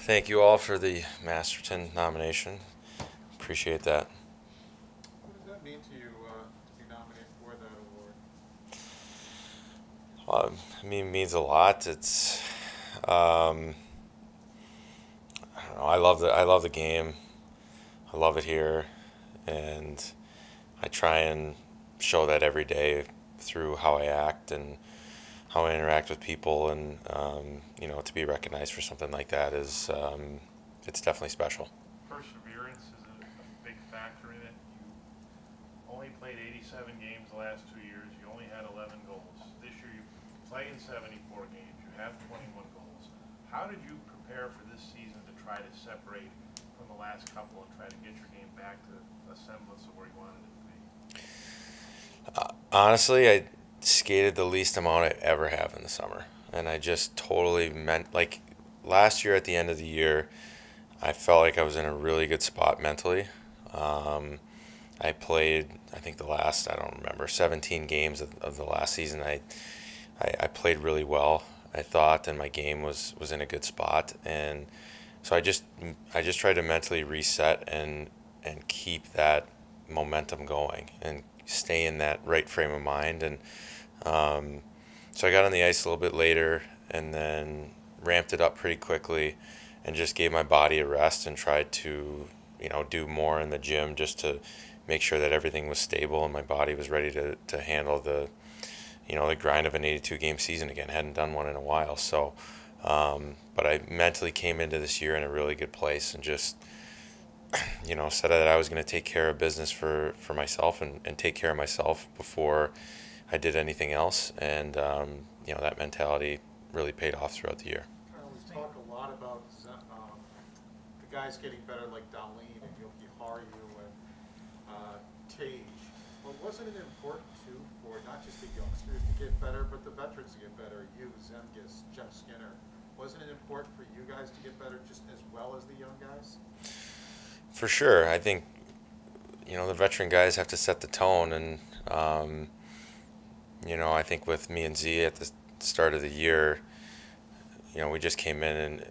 Thank you all for the Masterton nomination. Appreciate that. What does that mean to you to be nominated for that award? I mean, it means a lot. Um, I don't know. I love the game. I love it here, and I try and show that every day through how I act and how I interact with people, and to be recognized for something like that is it's definitely special. Perseverance is a big factor in it. You only played 87 games the last 2 years. You only had 11 goals. This year you play in 74 games. You have 21 goals. How did you prepare for this season to try to separate from the last couple and try to get your game back to a semblance of where you wanted it to be? Honestly, I skated the least amount I ever have in the summer, and I just totally meant like last year at the end of the year, I felt like I was in a really good spot mentally. Um, I played, I think the last, I don't remember, 17 games of the last season. I played really well, I thought, and my game was in a good spot. And so I just tried to mentally reset and keep that momentum going and stay in that right frame of mind. And so I got on the ice a little bit later and then ramped it up pretty quickly and just gave my body a rest and tried to, do more in the gym just to make sure that everything was stable and my body was ready to handle the grind of an 82 game season again. Hadn't done one in a while. So, but I mentally came into this year in a really good place and just, said that I was going to take care of business for myself and take care of myself before I did anything else. And, that mentality really paid off throughout the year. We talk a lot about the guys getting better like Darlene and Yoki Haru and Tage. But wasn't it important too for not just the youngsters to get better, but the veterans to get better? You, Zemgus, Jeff Skinner. Wasn't it important for you guys to get better just as well as the young guys? For sure. I think, the veteran guys have to set the tone. And, I think with me and Z at the start of the year, we just came in and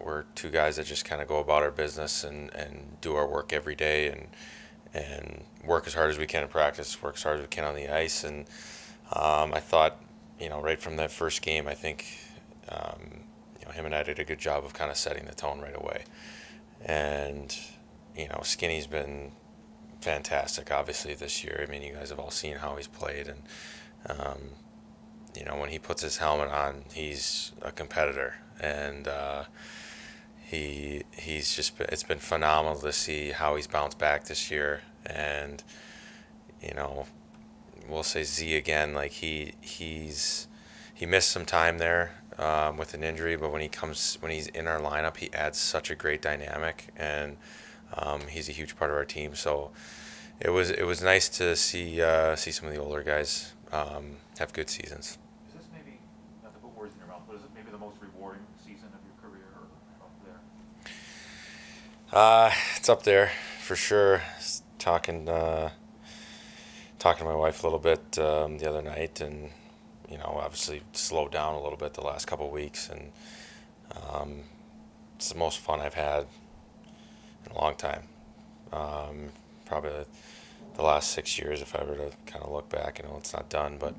we're two guys that just kind of go about our business and do our work every day and work as hard as we can in practice, work as hard as we can on the ice. And I thought, right from that first game, I think, him and I did a good job of kind of setting the tone right away. And, Skinny's been fantastic, obviously, this year. I mean, you guys have all seen how he's played. And, when he puts his helmet on, he's a competitor. And it's been phenomenal to see how he's bounced back this year. And, we'll say Z again, like he missed some time there with an injury, but when he's in our lineup, he adds such a great dynamic, and he's a huge part of our team. So it was nice to see some of the older guys have good seasons. Is this maybe, not to put words in your mouth, but is it maybe the most rewarding season of your career or up there? It's up there for sure. Talking to my wife a little bit the other night, and obviously slowed down a little bit the last couple of weeks, and it's the most fun I've had in a long time. Probably the last 6 years, if I were to kind of look back. It's not done, but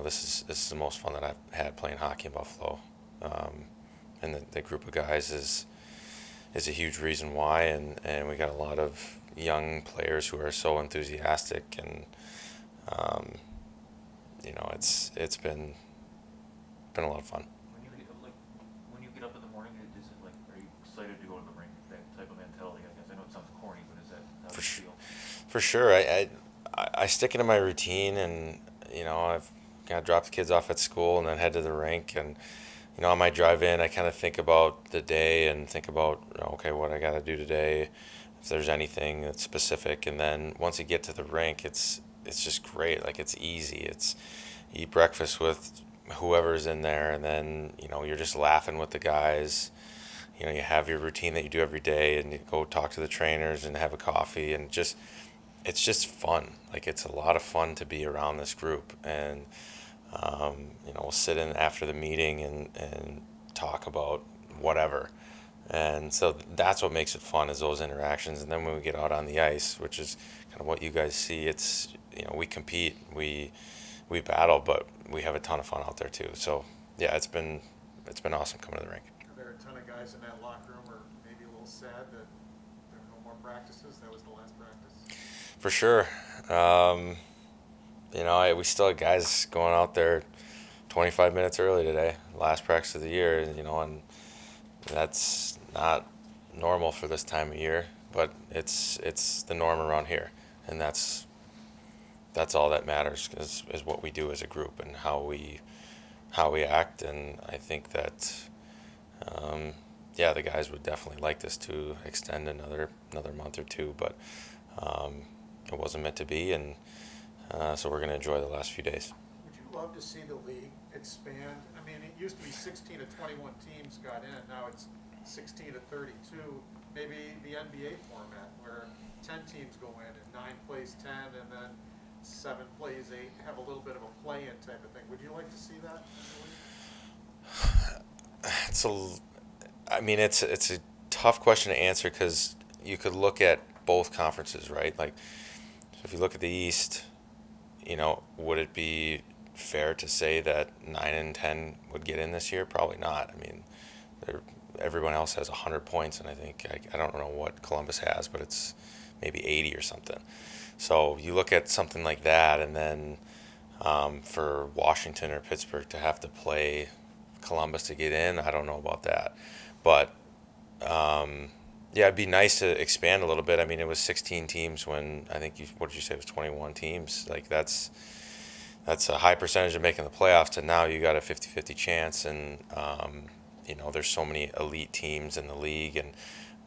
this is the most fun that I've had playing hockey in Buffalo, and the group of guys is a huge reason why, and we got a lot of young players who are so enthusiastic, and it's been a lot of fun. When you get up in the morning, is it like, are you excited to go to the rink? That type of mentality, I guess. I know it sounds corny, but is that how you feel? For sure. I stick into my routine, and I've got to drop the kids off at school and then head to the rink. And on my drive in, I kind of think about the day and think about, okay, what I got to do today, if there's anything that's specific. And then once you get to the rink, it's just great. Like, it's easy. It's eat breakfast with whoever's in there, and then you're just laughing with the guys. You have your routine that you do every day, and you go talk to the trainers and have a coffee, and it's just fun. Like, it's a lot of fun to be around this group. And we'll sit in after the meeting and talk about whatever. And so that's what makes it fun, is those interactions. And then when we get out on the ice, which is kind of what you guys see, it's, we compete, we battle, but we have a ton of fun out there too. So yeah, it's been awesome coming to the rink. Are there a ton of guys in that locker room, or maybe a little sad that there are no more practices? That was the last practice. For sure. We still have guys going out there 25 minutes early today, last practice of the year, and that's not normal for this time of year, but it's the norm around here, and that's all that matters, is what we do as a group and how we act. And I think that the guys would definitely like this to extend another month or two, but it wasn't meant to be, and so we're going to enjoy the last few days. Would you love to see the league expand? I mean, it used to be 16 to 21 teams got in. Now it's 16 to 32. Maybe the NBA format, where 10 teams go in and 9 plays 10, and then 7 plays 8. Have a little bit of a play-in type of thing. Would you like to see that in the league? It's a tough question to answer, because you could look at both conferences, right? Like, so if you look at the East, would it be fair to say that 9 and 10 would get in this year? Probably not. I mean, everyone else has 100 points, and I think, I don't know what Columbus has, but it's maybe 80 or something. So you look at something like that, and then for Washington or Pittsburgh to have to play Columbus to get in, I don't know about that. But it'd be nice to expand a little bit. I mean, it was 16 teams when, I think, what did you say, it was 21 teams? Like, that's a high percentage of making the playoffs, and now you got a 50-50 chance, and there's so many elite teams in the league, and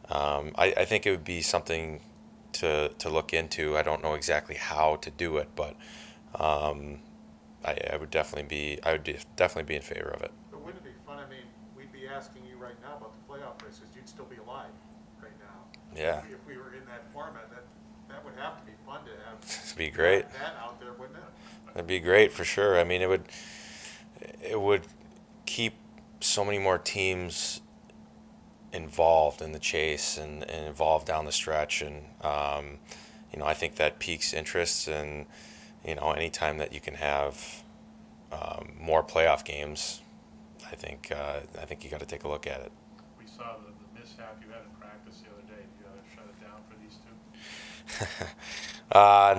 I think it would be something to look into. I don't know exactly how to do it, but I would definitely be in favor of it. But wouldn't it be fun? I mean, we'd be asking you right now about the playoff races. You'd still be alive right now. Yeah. If we were in that format, that would have to be fun to have. It'd be great. That out there, wouldn't it? That'd be great for sure. I mean, it would keep so many more teams involved in the chase and involved down the stretch, and I think that piques interest, and anytime that you can have more playoff games, I think you got to take a look at it. We saw the mishap you had in practice the other day. Do you shut it down for these two?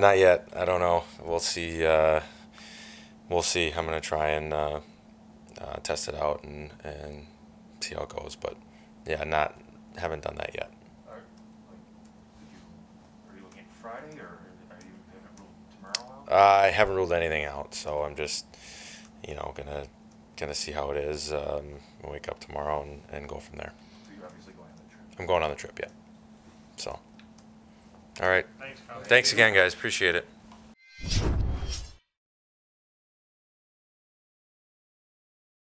Not yet. I don't know. We'll see. We'll see. I'm gonna try and test it out and see how it goes. But yeah, haven't done that yet. Are you looking at Friday, or are you haven't ruled tomorrow out? I haven't ruled anything out, so I'm just gonna see how it is. Wake up tomorrow and go from there. So you're obviously going on the trip. I'm going on the trip, yeah. So, all right. Thanks, Kyle. Thanks again, guys. Appreciate it.